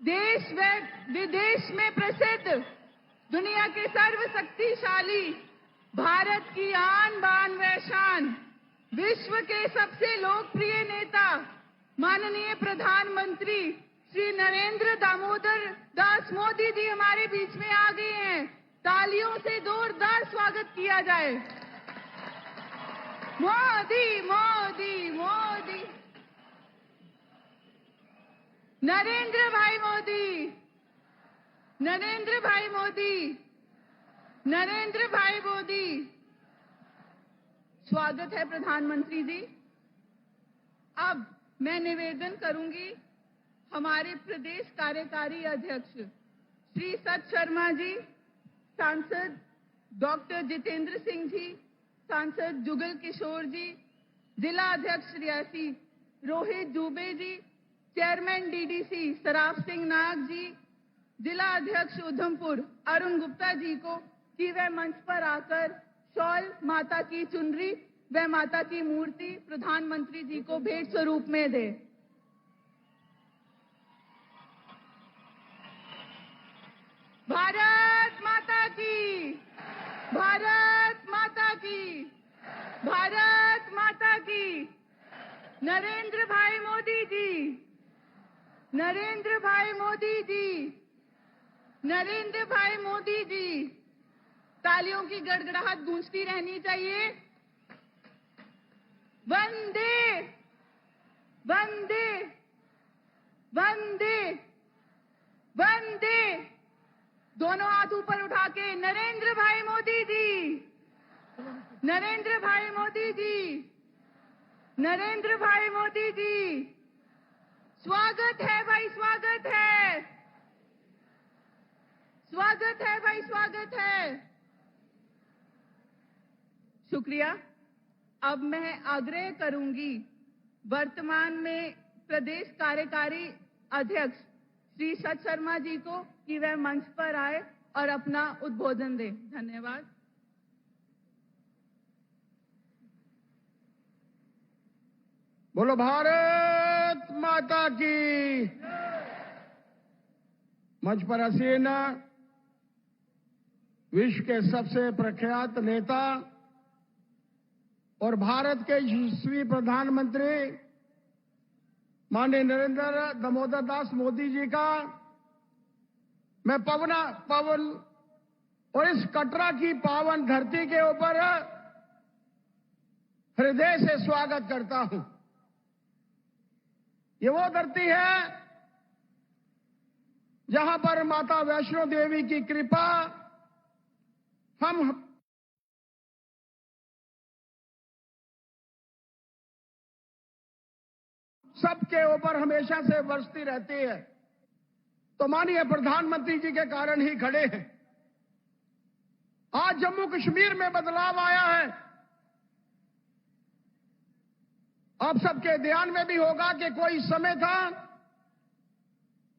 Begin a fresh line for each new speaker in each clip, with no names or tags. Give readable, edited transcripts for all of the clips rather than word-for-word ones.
देश व विदेश में प्रसिद्ध दुनिया के सर्वशक्तिशाली भारत की आन बान व शान, विश्व के सबसे लोकप्रिय नेता माननीय प्रधानमंत्री श्री नरेंद्र दामोदर दास मोदी जी हमारे बीच में आ गए हैं। तालियों से जोरदार स्वागत किया जाए। मोदी मोदी मोदी, नरेंद्र भाई मोदी, नरेंद्र भाई मोदी, नरेंद्र भाई मोदी। स्वागत है प्रधानमंत्री जी। अब मैं निवेदन करूंगी हमारे प्रदेश कार्यकारी अध्यक्ष श्री सत शर्मा जी, सांसद डॉक्टर जितेंद्र सिंह जी, सांसद जुगल किशोर जी, जिला अध्यक्ष रियासी रोहित दुबे जी, चेयरमैन डीडीसी सराफ सिंह नाग जी, जिला अध्यक्ष उधमपुर अरुण गुप्ता जी को कि वह मंच पर आकर शॉल, माता की चुनरी व माता की मूर्ति प्रधानमंत्री जी को भेंट स्वरूप में दे। भारत माता की, भारत माता की, भारत माता की। नरेंद्र भाई मोदी जी, नरेंद्र भाई मोदी जी, नरेंद्र भाई मोदी जी। तालियों की गड़गड़ाहट गूंजती रहनी चाहिए। वंदे वंदे वंदे वंदे। दोनों हाथ ऊपर उठा के नरेंद्र भाई मोदी जी, नरेंद्र भाई मोदी जी, नरेंद्र भाई मोदी जी। स्वागत है भाई, स्वागत है, स्वागत है भाई, स्वागत है। शुक्रिया। अब मैं आग्रह करूंगी वर्तमान में प्रदेश कार्यकारी अध्यक्ष श्री सत शर्मा जी को कि वह मंच पर आए और अपना उद्बोधन दें। धन्यवाद।
बोलो भारत माता की। मंच पर आसीन विश्व के सबसे प्रख्यात नेता और भारत के यशस्वी प्रधानमंत्री माननीय नरेंद्र दामोदर दास मोदी जी का मैं पवन और इस कटरा की पावन धरती के ऊपर हृदय से स्वागत करता हूं। ये वो धरती है जहां पर माता वैष्णो देवी की कृपा हम सबके ऊपर हमेशा से बरसती रहती है। तो माननीय प्रधानमंत्री जी के कारण ही खड़े हैं। आज जम्मू कश्मीर में बदलाव आया है। आप सबके ध्यान में भी होगा कि कोई समय था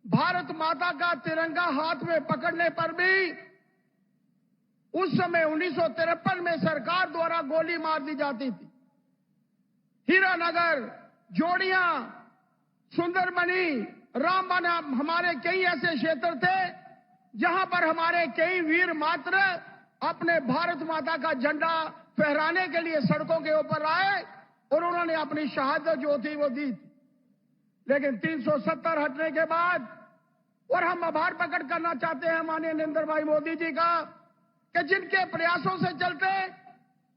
भारत माता का तिरंगा हाथ में पकड़ने पर भी उस समय 1953 में सरकार द्वारा गोली मार दी जाती थी। हीरानगर, जोड़ियां, सुंदरबनी, रामबन हमारे कई ऐसे क्षेत्र थे जहां पर हमारे कई वीर मात्र अपने भारत माता का झंडा फहराने के लिए सड़कों के ऊपर आए और उन्होंने अपनी शहादत जो थी वो दी थी। लेकिन 370 हटने के बाद और हम आभार प्रकट करना चाहते हैं माननीय नरेंद्र भाई मोदी जी का कि जिनके प्रयासों से चलते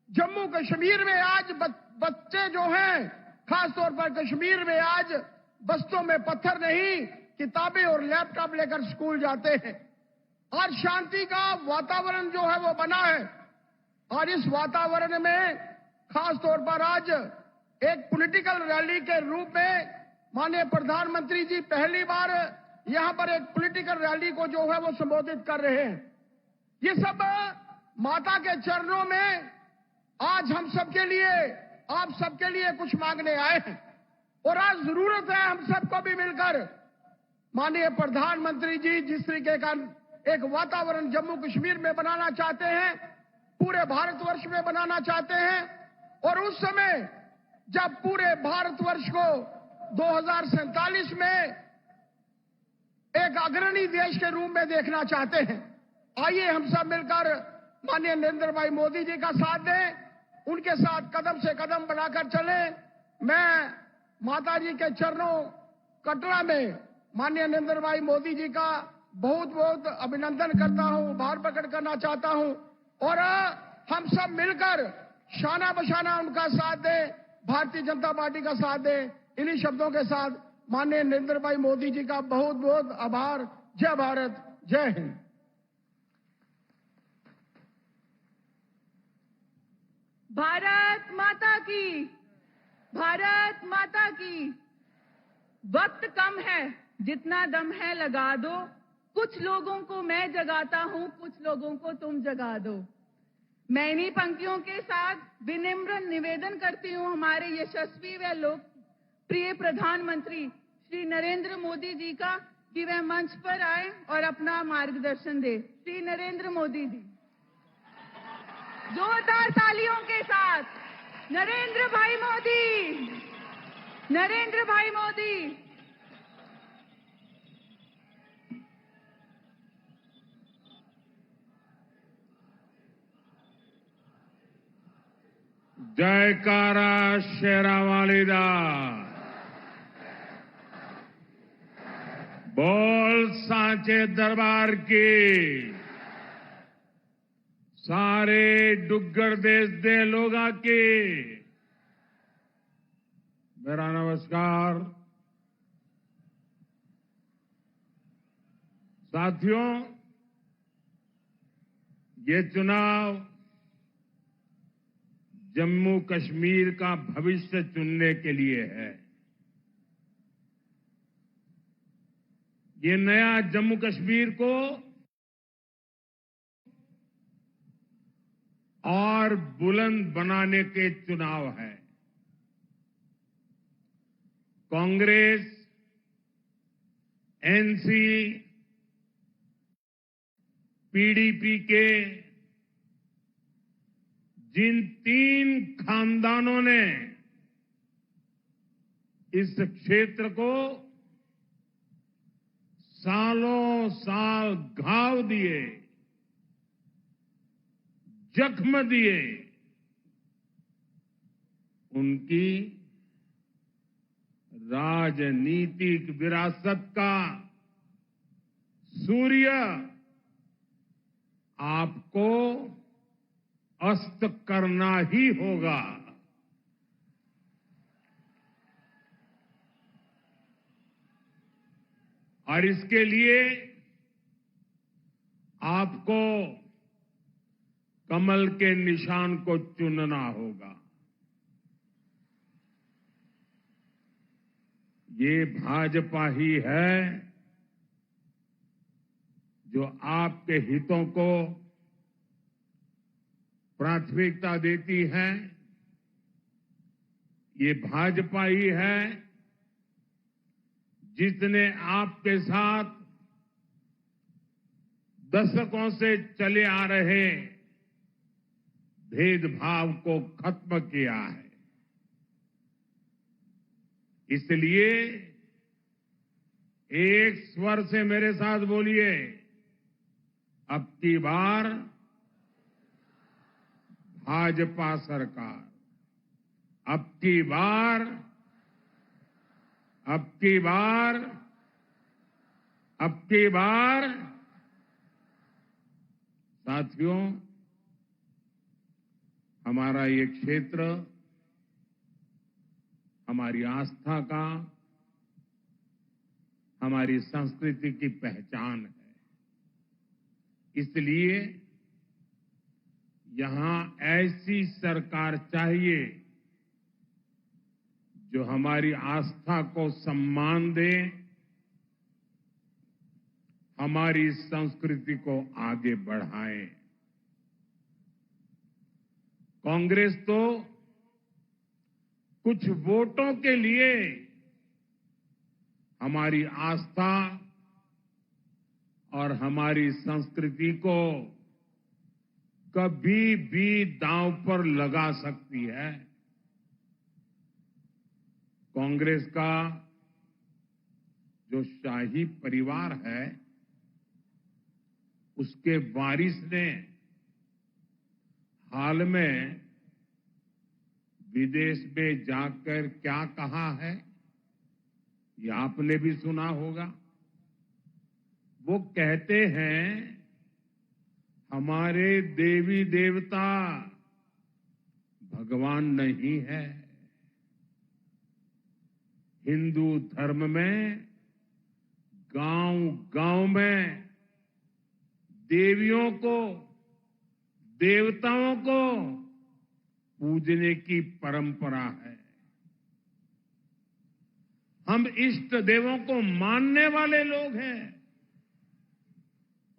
जम्मू कश्मीर में आज बच्चे जो हैं, खासतौर पर कश्मीर में आज बस्तों में पत्थर नहीं, किताबें और लैपटॉप लेकर स्कूल जाते हैं। और शांति का वातावरण जो है वो बना है। और इस वातावरण में खासतौर पर आज एक पॉलिटिकल रैली के रूप में माननीय प्रधानमंत्री जी पहली बार यहां पर एक पॉलिटिकल रैली को जो है वो संबोधित कर रहे हैं। ये सब माता के चरणों में आज हम सबके लिए, आप सबके लिए कुछ मांगने आए हैं। और आज जरूरत है हम सबको भी मिलकर माननीय प्रधानमंत्री जी जिस तरीके का एक वातावरण जम्मू कश्मीर में बनाना चाहते हैं, पूरे भारतवर्ष में बनाना चाहते हैं। और उस समय जब पूरे भारतवर्ष को 2047 में एक अग्रणी देश के रूप में देखना चाहते हैं। आइए हम सब मिलकर माननीय नरेंद्र भाई मोदी जी का साथ दें, उनके साथ कदम से कदम बढ़ाकर चलें। मैं माता जी के चरणों कटरा में माननीय नरेंद्र भाई मोदी जी का बहुत बहुत अभिनंदन करता हूं, आभार प्रकट करना चाहता हूं और हम सब मिलकर शाना बशाना उनका साथ दें, भारतीय जनता पार्टी का साथ दें। इन्हीं शब्दों के साथ माननीय नरेंद्र भाई मोदी जी का बहुत बहुत आभार। जय भारत, जय हिंद।
भारत माता की, भारत माता की। वक्त कम है, जितना दम है लगा दो। कुछ लोगों को मैं जगाता हूं, कुछ लोगों को तुम जगा दो। मैं इन्हीं पंक्तियों के साथ विनम्र निवेदन करती हूं हमारे यशस्वी व लोकप्रिय प्रधानमंत्री श्री नरेंद्र मोदी जी का कि वह मंच पर आए और अपना मार्गदर्शन दे। श्री नरेंद्र मोदी जी, जोरदार तालियों के साथ नरेंद्र भाई मोदी, नरेंद्र भाई मोदी।
जयकारा शेरावाली दा, बोल सांचे दरबार की। सारे डुग्गर देश दे लोगा की मेरा नमस्कार। साथियों, ये चुनाव जम्मू कश्मीर का भविष्य चुनने के लिए है। ये नया जम्मू कश्मीर को और बुलंद बनाने के चुनाव है। कांग्रेस, एनसी, पीडीपी के जिन 3 खानदानों ने इस क्षेत्र को सालों साल घाव दिए, जख्म दिए, उनकी राजनीतिक विरासत का सूर्य आपको अस्त करना ही होगा। और इसके लिए आपको कमल के निशान को चुनना होगा। ये भाजपा ही है जो आपके हितों को प्राथमिकता देती है। ये भाजपा ही है जिसने आपके साथ दशकों से चले आ रहे भेदभाव को खत्म किया है। इसलिए एक स्वर से मेरे साथ बोलिए, अब की बार भाजपा सरकार, अब की बार, अब की बार, अब की बार। साथियों, हमारा ये क्षेत्र हमारी आस्था का, हमारी संस्कृति की पहचान है। इसलिए यहां ऐसी सरकार चाहिए जो हमारी आस्था को सम्मान दे, हमारी संस्कृति को आगे बढ़ाए। कांग्रेस तो कुछ वोटों के लिए हमारी आस्था और हमारी संस्कृति को कभी भी दांव पर लगा सकती है। कांग्रेस का जो शाही परिवार है उसके वारिस ने हाल में विदेश में जाकर क्या कहा है, ये आपने भी सुना होगा। वो कहते हैं हमारे देवी देवता भगवान नहीं है। हिंदू धर्म में गांव-गांव में देवियों को, देवताओं को पूजने की परंपरा है। हम इष्ट देवों को मानने वाले लोग हैं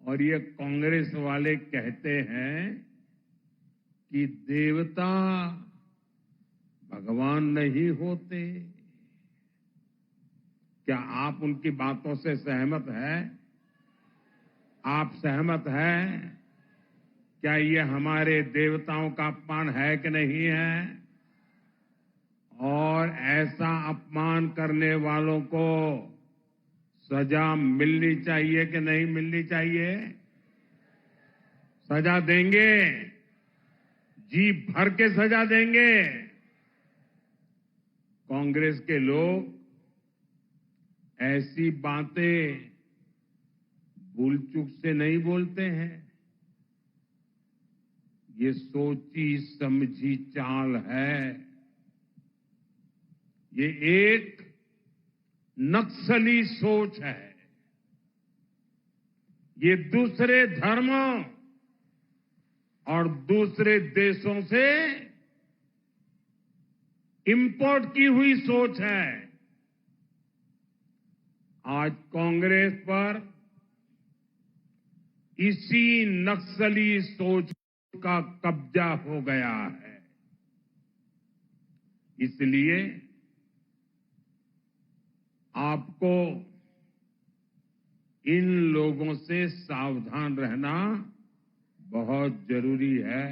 और ये कांग्रेस वाले कहते हैं कि देवता भगवान नहीं होते। क्या आप उनकी बातों से सहमत हैं? आप सहमत हैं? क्या ये हमारे देवताओं का अपमान है कि नहीं है? और ऐसा अपमान करने वालों को सजा मिलनी चाहिए कि नहीं मिलनी चाहिए? सजा देंगे, जी भर के सजा देंगे। कांग्रेस के लोग ऐसी बातें भूल चूक से नहीं बोलते हैं। ये सोची समझी चाल है। ये एक नक्सली सोच है। ये दूसरे धर्मों और दूसरे देशों से इंपोर्ट की हुई सोच है। आज कांग्रेस पर इसी नक्सली सोच का कब्जा हो गया है। इसलिए आपको इन लोगों से सावधान रहना बहुत जरूरी है।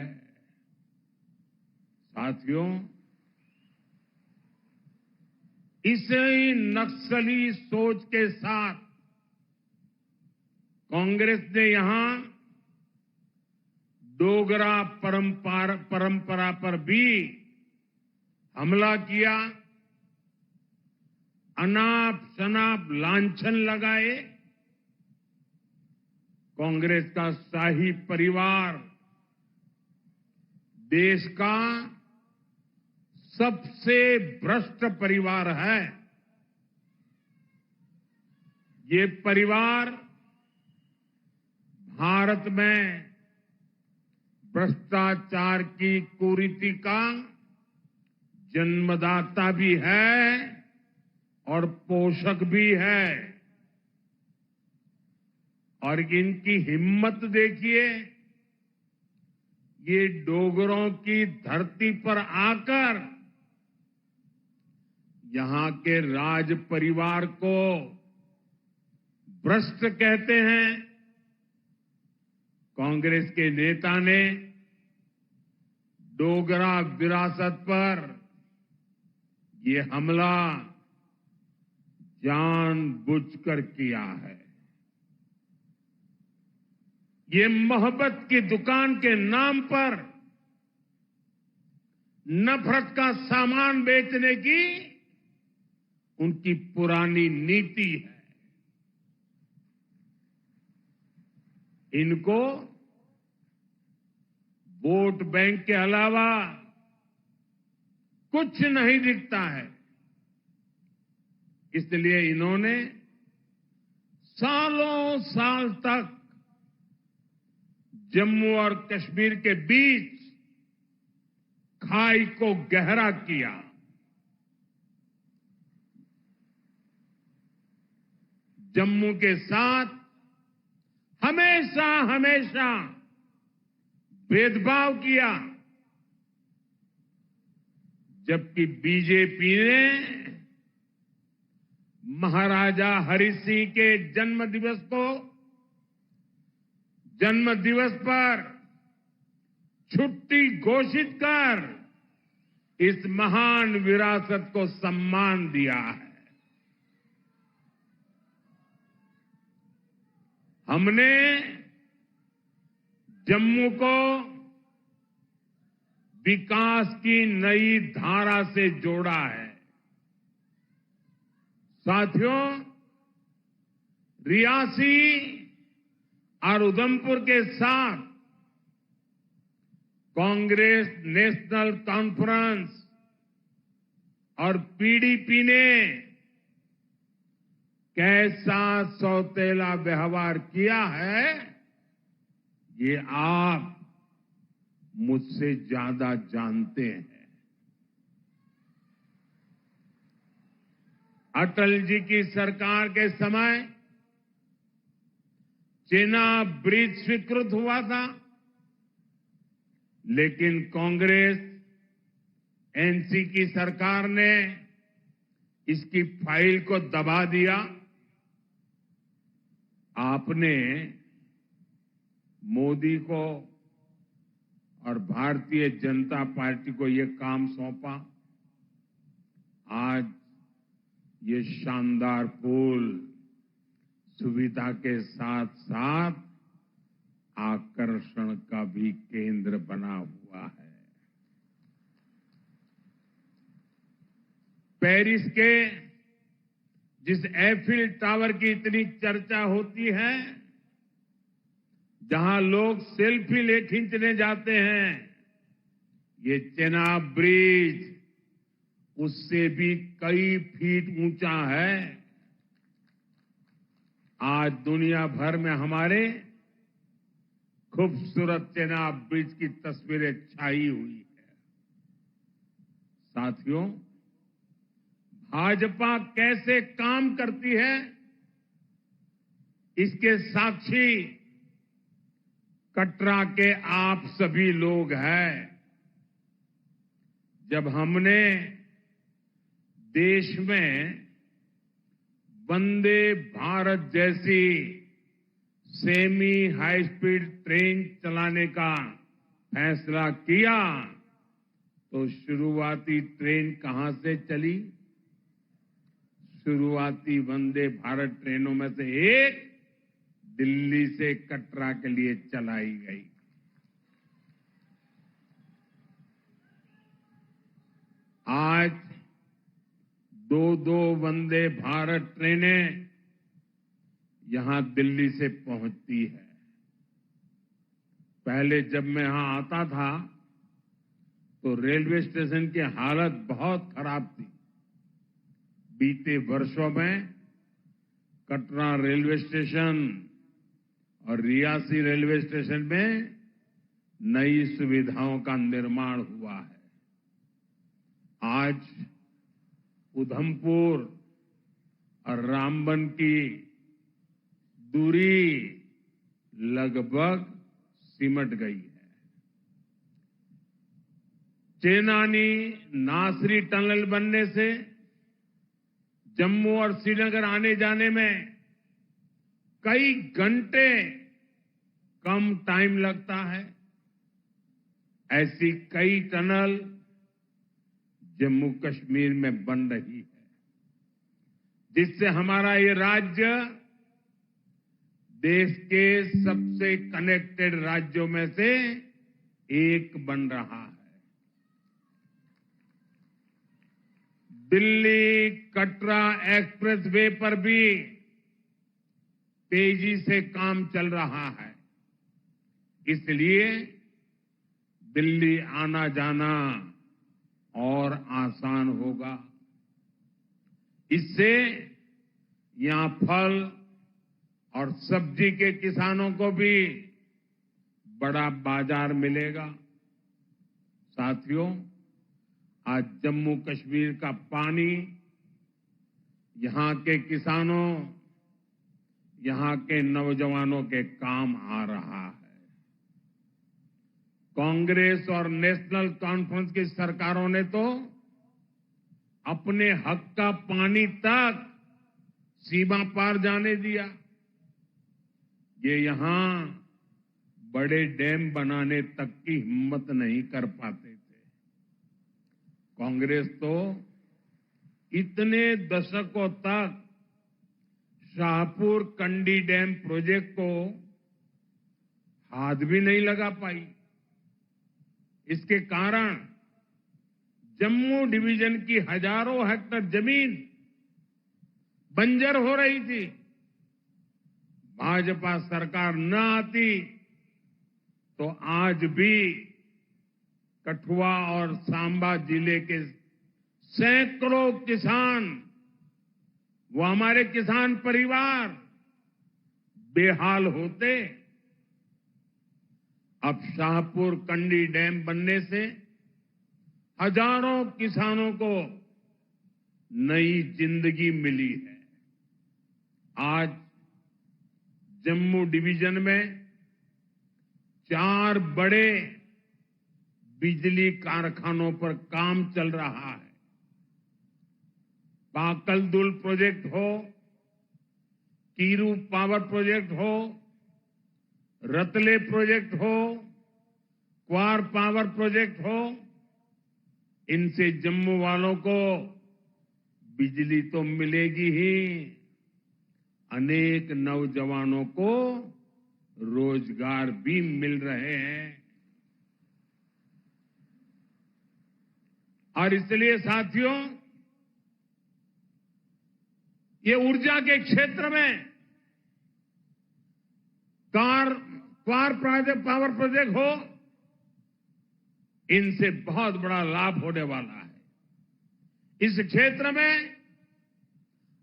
साथियों, इसी नक्सली सोच के साथ कांग्रेस ने यहां डोगरा परंपरा पर भी हमला किया, अनाप शनाप लांछन लगाए। कांग्रेस का शाही परिवार देश का सबसे भ्रष्ट परिवार है। ये परिवार भारत में भ्रष्टाचार की कुरीति का जन्मदाता भी है और पोषक भी है। और इनकी हिम्मत देखिए, ये डोगरों की धरती पर आकर यहां के राज परिवार को भ्रष्ट कहते हैं। कांग्रेस के नेता ने डोगरा विरासत पर ये हमला जानबूझकर किया है। ये मोहब्बत की दुकान के नाम पर नफरत का सामान बेचने की उनकी पुरानी नीति है। इनको वोट बैंक के अलावा कुछ नहीं दिखता है। इसलिए इन्होंने सालों साल तक जम्मू और कश्मीर के बीच खाई को गहरा किया। जम्मू के साथ हमेशा हमेशा भेदभाव किया, जबकि बीजेपी ने महाराजा हरि सिंह के जन्म दिवस पर छुट्टी घोषित कर इस महान विरासत को सम्मान दिया है। हमने जम्मू को विकास की नई धारा से जोड़ा है। साथियों, रियासी और उधमपुर के साथ कांग्रेस नेशनल कॉन्फ्रेंस और पीडीपी ने कैसा सौतेला व्यवहार किया है, ये आप मुझसे ज्यादा जानते हैं। अटल जी की सरकार के समय चेनाब ब्रिज स्वीकृत हुआ था, लेकिन कांग्रेस एनसी की सरकार ने इसकी फाइल को दबा दिया। आपने मोदी को और भारतीय जनता पार्टी को ये काम सौंपा। आज ये शानदार पुल सुविधा के साथ साथ आकर्षण का भी केंद्र बना हुआ है। पेरिस के जिस एफिल टावर की इतनी चर्चा होती है, जहां लोग सेल्फी खींचने जाते हैं, ये चेनाब ब्रिज उससे भी कई फीट ऊंचा है। आज दुनिया भर में हमारे खूबसूरत चेनाब ब्रिज की तस्वीरें छाई हुई है। साथियों, भाजपा कैसे काम करती है, इसके साक्षी कटरा के आप सभी लोग हैं। जब हमने देश में वंदे भारत जैसी सेमी हाई स्पीड ट्रेन चलाने का फैसला किया, तो शुरुआती ट्रेन कहां से चली? शुरुआती वंदे भारत ट्रेनों में से एक दिल्ली से कटरा के लिए चलाई गई। आज दो वंदे भारत ट्रेनें यहां दिल्ली से पहुंचती है। पहले जब मैं यहां आता था तो रेलवे स्टेशन की हालत बहुत खराब थी। बीते वर्षों में कटरा रेलवे स्टेशन और रियासी रेलवे स्टेशन में नई सुविधाओं का निर्माण हुआ है। आज उधमपुर और रामबन की दूरी लगभग सिमट गई है। चेनानी नासरी टनल बनने से जम्मू और श्रीनगर आने जाने में कई घंटे कम टाइम लगता है। ऐसी कई टनल जम्मू कश्मीर में बन रही है, जिससे हमारा ये राज्य देश के सबसे कनेक्टेड राज्यों में से एक बन रहा है। दिल्ली कटरा एक्सप्रेस वे पर भी तेजी से काम चल रहा है। इसलिए दिल्ली आना जाना और आसान होगा। इससे यहां फल और सब्जी के किसानों को भी बड़ा बाजार मिलेगा। साथियों, आज जम्मू कश्मीर का पानी यहां के किसानों, यहां के नौजवानों के काम आ रहा है। कांग्रेस और नेशनल कॉन्फ्रेंस की सरकारों ने तो अपने हक का पानी तक सीमा पार जाने दिया। ये यहां बड़े डैम बनाने तक की हिम्मत नहीं कर पाते थे। कांग्रेस तो इतने दशकों तक शाहपुर कंडी डैम प्रोजेक्ट को हाथ भी नहीं लगा पाई। इसके कारण जम्मू डिवीजन की हजारों हेक्टेयर जमीन बंजर हो रही थी। भाजपा सरकार न आती तो आज भी कठुआ और सांबा जिले के सैकड़ों किसान, वो हमारे किसान परिवार बेहाल होते। अब शाहपुर कंडी डैम बनने से हजारों किसानों को नई जिंदगी मिली है। आज जम्मू डिवीजन में 4 बड़े बिजली कारखानों पर काम चल रहा है। पाकलदुल प्रोजेक्ट हो, कीरू पावर प्रोजेक्ट हो, रतले प्रोजेक्ट हो, क्वार पावर प्रोजेक्ट हो, इनसे जम्मू वालों को बिजली तो मिलेगी ही, अनेक नौजवानों को रोजगार भी मिल रहे हैं। और इसलिए साथियों, ये ऊर्जा के क्षेत्र में क्वार पावर प्रोजेक्ट हो, इनसे बहुत बड़ा लाभ होने वाला है। इस क्षेत्र में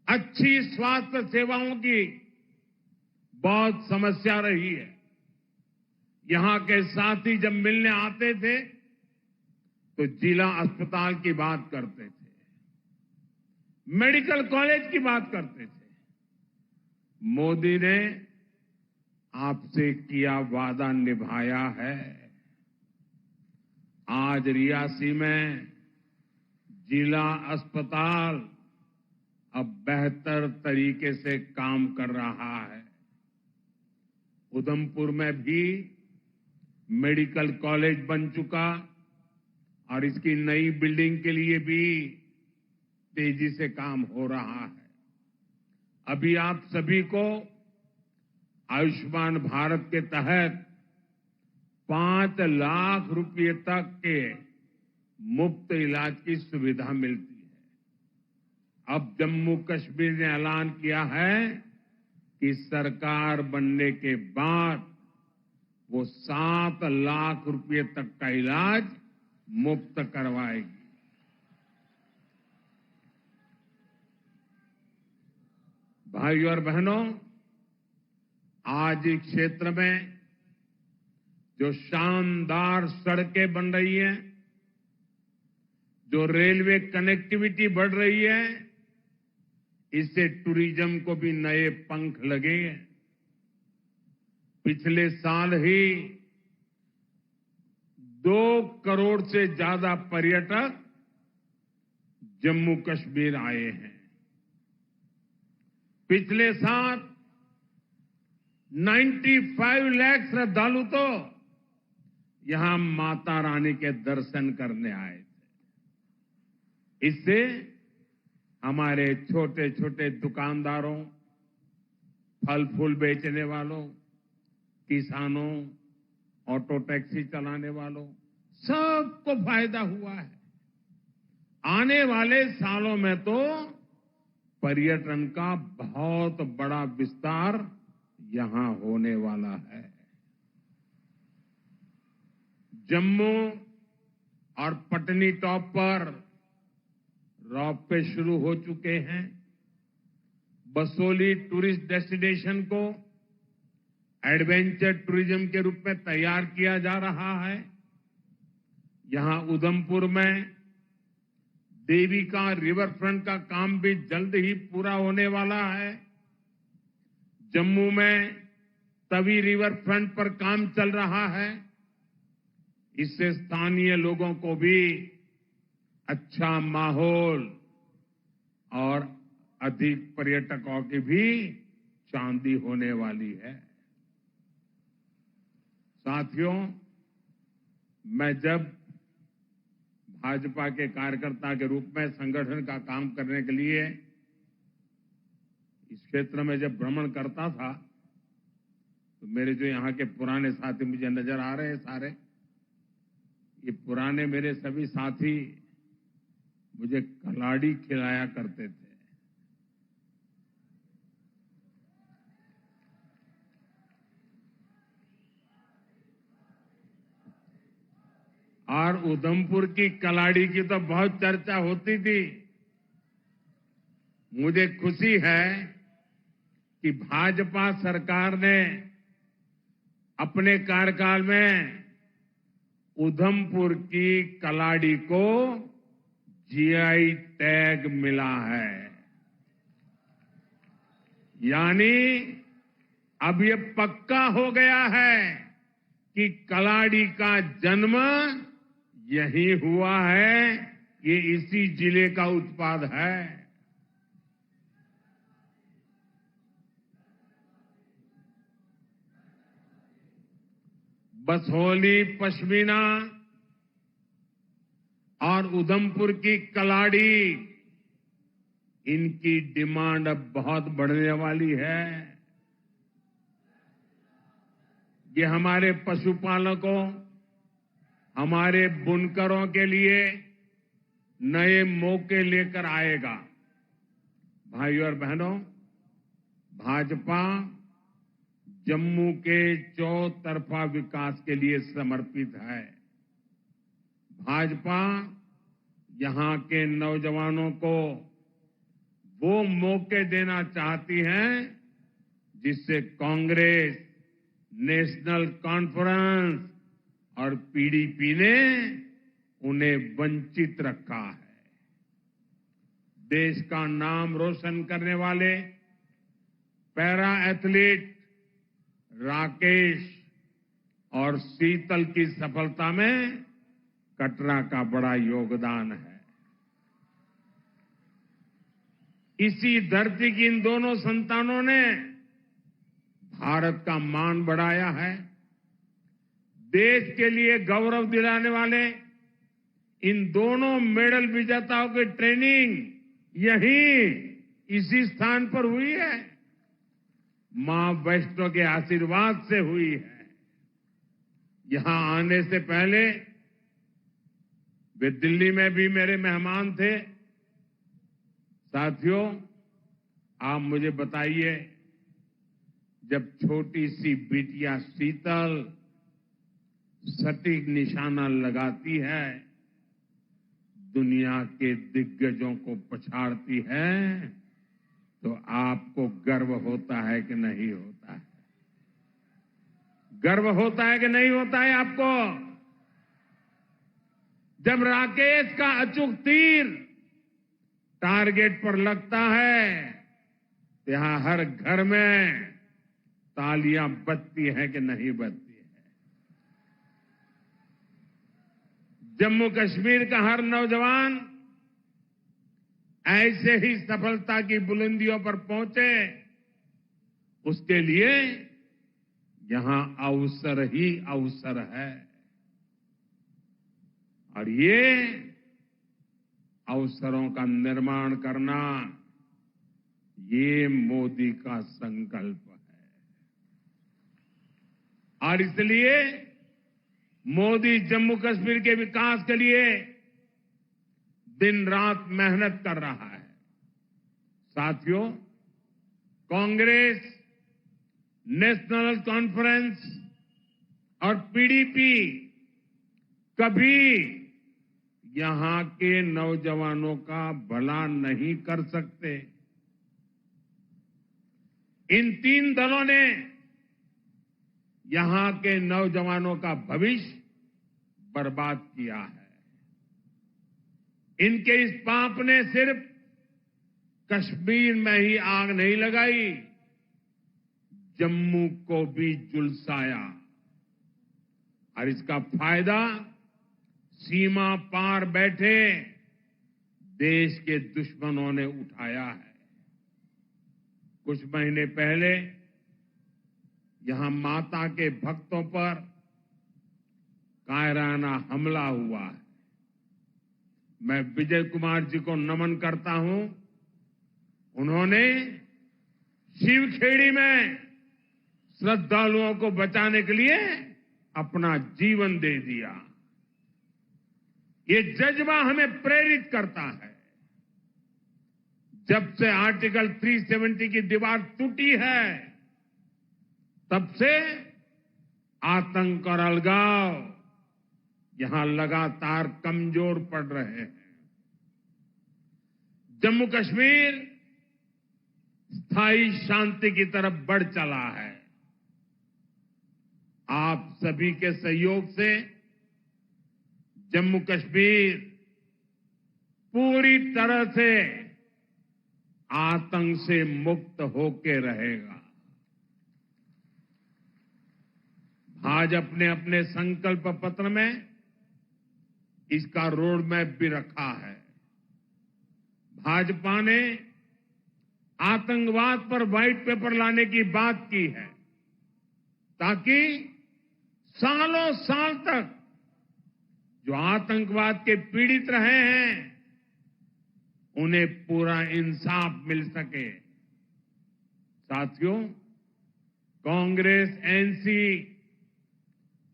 अच्छी स्वास्थ्य सेवाओं की बहुत समस्या रही है। यहां के साथी जब मिलने आते थे तो जिला अस्पताल की बात करते थे, मेडिकल कॉलेज की बात करते थे। मोदी ने आपसे किया वादा निभाया है। आज रियासी में जिला अस्पताल अब बेहतर तरीके से काम कर रहा है। उधमपुर में भी मेडिकल कॉलेज बन चुका और इसकी नई बिल्डिंग के लिए भी तेजी से काम हो रहा है। अभी आप सभी को आयुष्मान भारत के तहत 5 लाख रुपए तक के मुफ्त इलाज की सुविधा मिलती है। अब जम्मू कश्मीर ने ऐलान किया है कि सरकार बनने के बाद वो 7 लाख रुपए तक का इलाज मुफ्त करवाएगी। भाइयों और बहनों, आज इस क्षेत्र में जो शानदार सड़कें बन रही हैं, जो रेलवे कनेक्टिविटी बढ़ रही है, इससे टूरिज्म को भी नए पंख लगे हैं। पिछले साल ही 2 करोड़ से ज्यादा पर्यटक जम्मू कश्मीर आए हैं। पिछले साल 95 लाख श्रद्धालु तो यहां माता रानी के दर्शन करने आए थे। इससे हमारे छोटे छोटे दुकानदारों, फल फूल बेचने वालों, किसानों, ऑटो टैक्सी चलाने वालों, सबको फायदा हुआ है। आने वाले सालों में तो पर्यटन का बहुत बड़ा विस्तार यहां होने वाला है। जम्मू और पटनी टॉप पर रॉपवे शुरू हो चुके हैं। बसोली टूरिस्ट डेस्टिनेशन को एडवेंचर टूरिज्म के रूप में तैयार किया जा रहा है। यहां उधमपुर में देविका रिवर फ्रंट का काम भी जल्द ही पूरा होने वाला है। जम्मू में तवी रिवर फ्रंट पर काम चल रहा है। इससे स्थानीय लोगों को भी अच्छा माहौल और अधिक पर्यटकों की भी चांदी होने वाली है। साथियों, मैं जब भाजपा के कार्यकर्ता के रूप में संगठन का काम करने के लिए इस क्षेत्र में जब भ्रमण करता था तो मेरे जो यहाँ के पुराने साथी मुझे नजर आ रहे हैं सारे, ये पुराने मेरे सभी साथी मुझे कलाड़ी खिलाया करते थे। और उधमपुर की कलाड़ी की तो बहुत चर्चा होती थी। मुझे खुशी है कि भाजपा सरकार ने अपने कार्यकाल में उधमपुर की कलाड़ी को जीआई टैग मिला है। यानी अब ये पक्का हो गया है कि कलाड़ी का जन्म यही हुआ है, ये इसी जिले का उत्पाद है। बसोली पश्मीना और उधमपुर की कलाड़ी, इनकी डिमांड अब बहुत बढ़ने वाली है। ये हमारे पशुपालकों, हमारे बुनकरों के लिए नए मौके लेकर आएगा। भाइयों और बहनों, भाजपा जम्मू के चौतरफा विकास के लिए समर्पित है। भाजपा यहां के नौजवानों को वो मौके देना चाहती है जिससे कांग्रेस, नेशनल कॉन्फ्रेंस और पीडीपी ने उन्हें वंचित रखा है। देश का नाम रोशन करने वाले पैरा एथलीट राकेश और शीतल की सफलता में कटरा का बड़ा योगदान है। इसी धरती की इन दोनों संतानों ने भारत का मान बढ़ाया है। देश के लिए गौरव दिलाने वाले इन दोनों मेडल विजेताओं की ट्रेनिंग यहीं इसी स्थान पर हुई है। मां वैष्णो के आशीर्वाद से हुई है। यहां आने से पहले वे दिल्ली में भी मेरे मेहमान थे। साथियों, आप मुझे बताइए, जब छोटी सी बिटिया शीतल सटीक निशाना लगाती है, दुनिया के दिग्गजों को पछाड़ती है, तो आपको गर्व होता है कि नहीं होता है? गर्व होता है कि नहीं होता है आपको? जब राकेश का अचूक तीर टारगेट पर लगता है, तो यहां हर घर में तालियां बजती हैं कि नहीं बजती है? जम्मू कश्मीर का हर नौजवान ऐसे ही सफलता की बुलंदियों पर पहुंचे, उसके लिए यहां अवसर ही अवसर है। और ये अवसरों का निर्माण करना, ये मोदी का संकल्प है। और इसलिए मोदी जम्मू कश्मीर के विकास के लिए दिन रात मेहनत कर रहा है। साथियों, कांग्रेस, नेशनल कॉन्फ्रेंस और पीडीपी कभी यहां के नौजवानों का भला नहीं कर सकते। इन तीन दलों ने यहां के नौजवानों का भविष्य बर्बाद किया है। इनके इस पाप ने सिर्फ कश्मीर में ही आग नहीं लगाई, जम्मू को भी झुलसाया। और इसका फायदा सीमा पार बैठे देश के दुश्मनों ने उठाया है। कुछ महीने पहले यहां माता के भक्तों पर कायराना हमला हुआ है। मैं विजय कुमार जी को नमन करता हूं। उन्होंने शिवखेड़ी में श्रद्धालुओं को बचाने के लिए अपना जीवन दे दिया। ये जज्बा हमें प्रेरित करता है। जब से आर्टिकल 370 की दीवार टूटी है, तब से आतंक और अलगाव यहां लगातार कमजोर पड़ रहे हैं। जम्मू कश्मीर स्थायी शांति की तरफ बढ़ चला है। आप सभी के सहयोग से जम्मू कश्मीर पूरी तरह से आतंक से मुक्त होके रहेगा। भाजपा ने अपने संकल्प पत्र में इसका रोड मैप भी रखा है। भाजपा ने आतंकवाद पर व्हाइट पेपर लाने की बात की है, ताकि सालों साल तक जो आतंकवाद के पीड़ित रहे हैं, उन्हें पूरा इंसाफ मिल सके। साथियों, कांग्रेस, एनसी,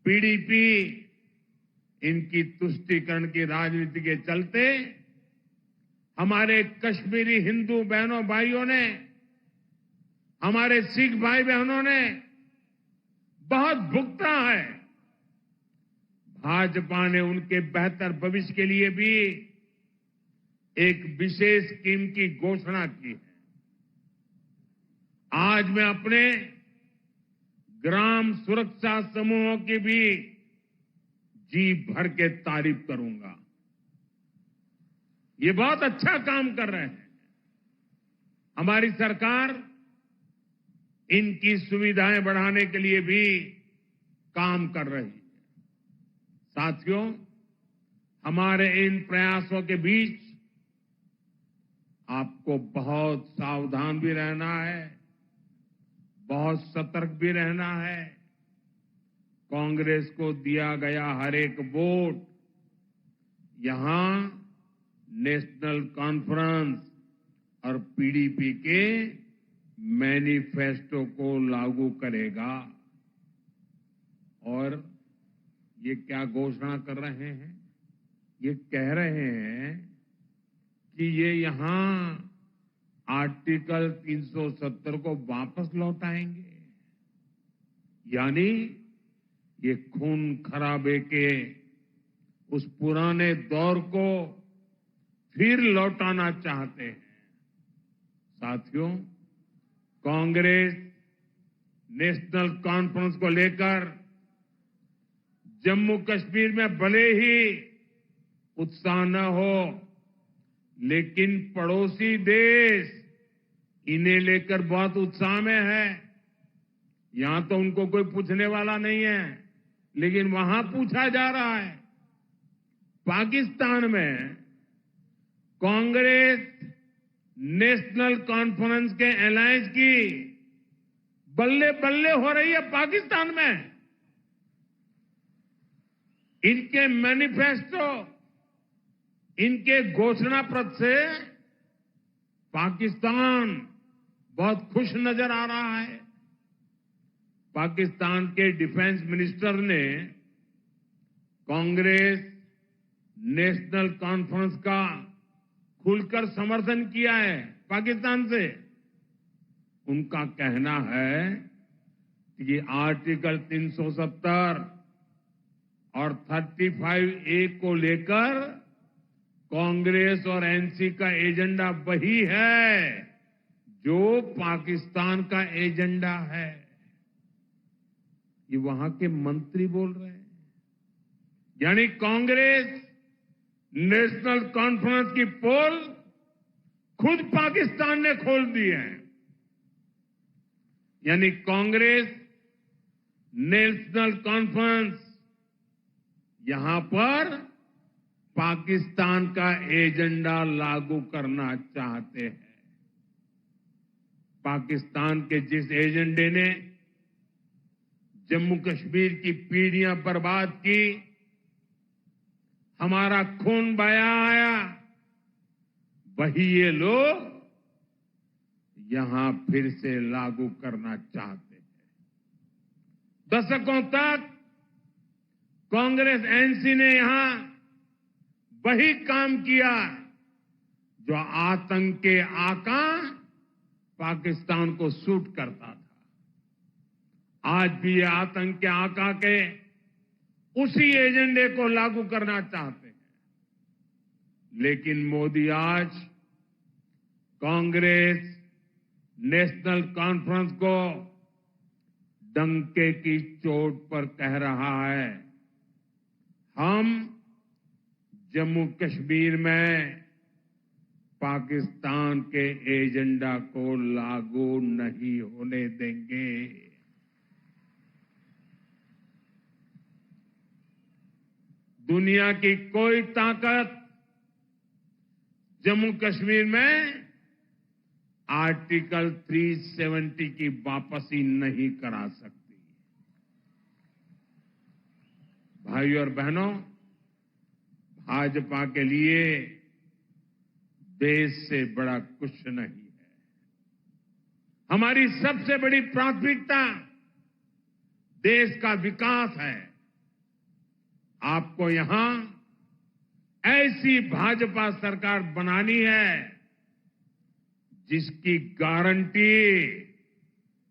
पीडीपी, इनकी तुष्टीकरण की राजनीति के चलते हमारे कश्मीरी हिंदू बहनों भाइयों ने, हमारे सिख भाई बहनों ने बहुत भुगता है। भाजपा ने उनके बेहतर भविष्य के लिए भी एक विशेष स्कीम की घोषणा की है। आज मैं अपने ग्राम सुरक्षा समूहों की भी जी भर के तारीफ करूंगा। ये बहुत अच्छा काम कर रहे हैं। हमारी सरकार इनकी सुविधाएं बढ़ाने के लिए भी काम कर रही है। साथियों, हमारे इन प्रयासों के बीच आपको बहुत सावधान भी रहना है, बहुत सतर्क भी रहना है। कांग्रेस को दिया गया हर एक वोट यहां नेशनल कॉन्फ्रेंस और पीडीपी के मैनिफेस्टो को लागू करेगा। और ये क्या घोषणा कर रहे हैं? ये कह रहे हैं कि ये यहां आर्टिकल 370 को वापस लौटाएंगे, यानी ये खून खराबे के उस पुराने दौर को फिर लौटाना चाहते हैं। साथियों, कांग्रेस नेशनल कॉन्फ्रेंस को लेकर जम्मू कश्मीर में भले ही उत्साह न हो, लेकिन पड़ोसी देश इन्हें लेकर बहुत उत्साह में है। यहां तो उनको कोई पूछने वाला नहीं है, लेकिन वहां पूछा जा रहा है। पाकिस्तान में कांग्रेस नेशनल कॉन्फ्रेंस के अलायंस की बल्ले बल्ले हो रही है। पाकिस्तान में इनके मैनिफेस्टो, इनके घोषणा पत्र से पाकिस्तान बहुत खुश नजर आ रहा है। पाकिस्तान के डिफेंस मिनिस्टर ने कांग्रेस नेशनल कॉन्फ्रेंस का खुलकर समर्थन किया है। पाकिस्तान से उनका कहना है कि आर्टिकल 370 और 35A को लेकर कांग्रेस और एनसी का एजेंडा वही है जो पाकिस्तान का एजेंडा है। ये वहां के मंत्री बोल रहे हैं। यानी कांग्रेस नेशनल कॉन्फ्रेंस की पोल खुद पाकिस्तान ने खोल दी है। यानी कांग्रेस नेशनल कॉन्फ्रेंस यहां पर पाकिस्तान का एजेंडा लागू करना चाहते हैं। पाकिस्तान के जिस एजेंडे ने जम्मू कश्मीर की पीढ़ियां बर्बाद की, हमारा खून बहाया आया, वही ये लोग यहां फिर से लागू करना चाहते हैं। दशकों तक कांग्रेस एनसी ने यहां वही काम किया जो आतंक के आका पाकिस्तान को सूट करता था। आज भी ये आतंक के आका के उसी एजेंडे को लागू करना चाहते हैं। लेकिन मोदी आज कांग्रेस नेशनल कॉन्फ्रेंस को डंके की चोट पर कह रहा है, हम जम्मू कश्मीर में पाकिस्तान के एजेंडा को लागू नहीं होने देंगे। दुनिया की कोई ताकत जम्मू कश्मीर में आर्टिकल 370 की वापसी नहीं करा सकती। भाइयों और बहनों, भाजपा के लिए देश से बड़ा कुछ नहीं है। हमारी सबसे बड़ी प्राथमिकता देश का विकास है। आपको यहां ऐसी भाजपा सरकार बनानी है जिसकी गारंटी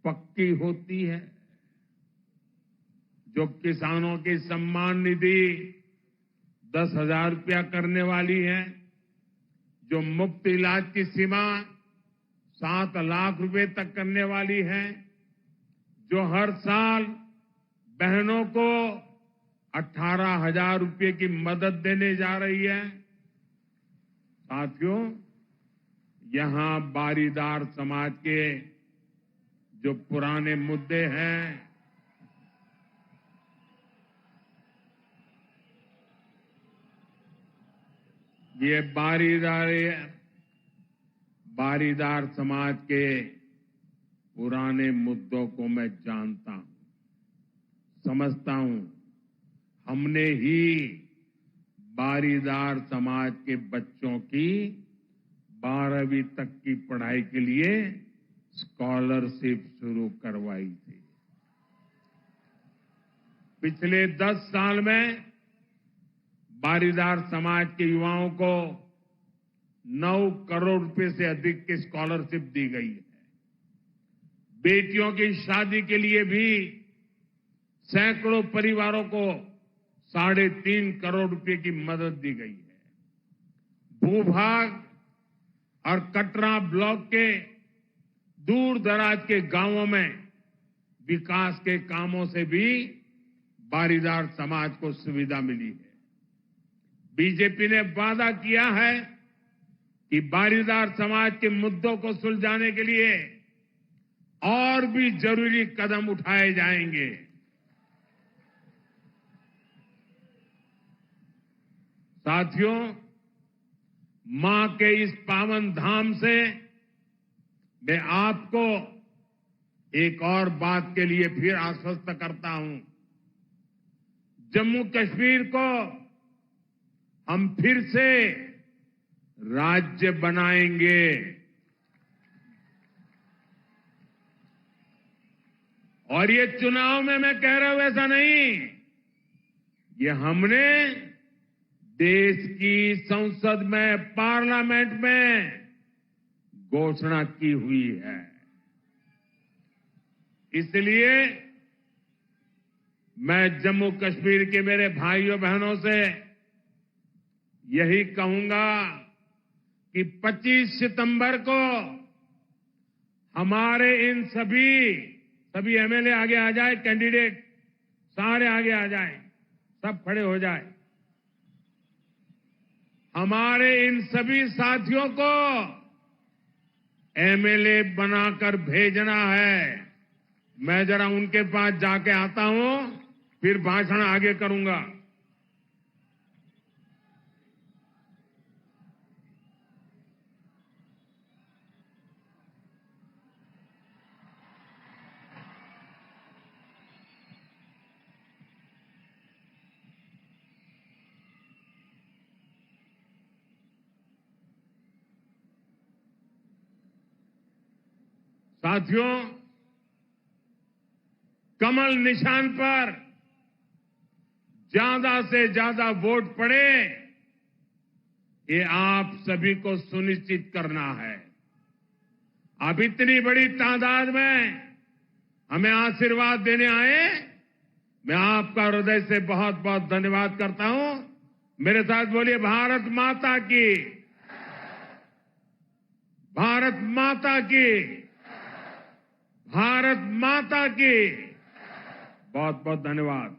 पक्की होती है, जो किसानों की सम्मान निधि 10,000 रुपया करने वाली है, जो मुफ्त इलाज की सीमा 7 लाख रुपए तक करने वाली है, जो हर साल बहनों को 18,000 रुपये की मदद देने जा रही है। साथियों, यहां बारीदार समाज के जो पुराने मुद्दे हैं, ये बारीदार समाज के पुराने मुद्दों को मैं जानता हूं, समझता हूं। हमने ही बारीदार समाज के बच्चों की 12वीं तक की पढ़ाई के लिए स्कॉलरशिप शुरू करवाई थी। पिछले 10 साल में बारीदार समाज के युवाओं को 9 करोड़ रुपए से अधिक की स्कॉलरशिप दी गई है। बेटियों की शादी के लिए भी सैकड़ों परिवारों को 3.5 करोड़ रुपए की मदद दी गई है। भूभाग और कटरा ब्लॉक के दूर दराज के गांवों में विकास के कामों से भी बारीदार समाज को सुविधा मिली है। बीजेपी ने वादा किया है कि बारीदार समाज के मुद्दों को सुलझाने के लिए और भी जरूरी कदम उठाए जाएंगे। साथियों, मां के इस पावन धाम से मैं आपको एक और बात के लिए फिर आश्वस्त करता हूं। जम्मू कश्मीर को हम फिर से राज्य बनाएंगे। और ये चुनाव में मैं कह रहा हूं ऐसा नहीं, ये हमने देश की संसद में, पार्लियामेंट में घोषणा की हुई है। इसलिए मैं जम्मू कश्मीर के मेरे भाइयों बहनों से यही कहूंगा कि 25 सितंबर को हमारे इन सभी एमएलए आगे आ जाए, कैंडिडेट सारे आगे आ जाएं, सब खड़े हो जाए। हमारे इन सभी साथियों को एमएलए बनाकर भेजना है। मैं जरा उनके पास जाके आता हूं, फिर भाषण आगे करूंगा। साथियों, कमल निशान पर ज्यादा से ज्यादा वोट पड़े, ये आप सभी को सुनिश्चित करना है। आप इतनी बड़ी तादाद में हमें आशीर्वाद देने आए, मैं आपका हृदय से बहुत बहुत धन्यवाद करता हूं। मेरे साथ बोलिए, भारत माता की, भारत माता की, भारत माता की। बहुत बहुत धन्यवाद।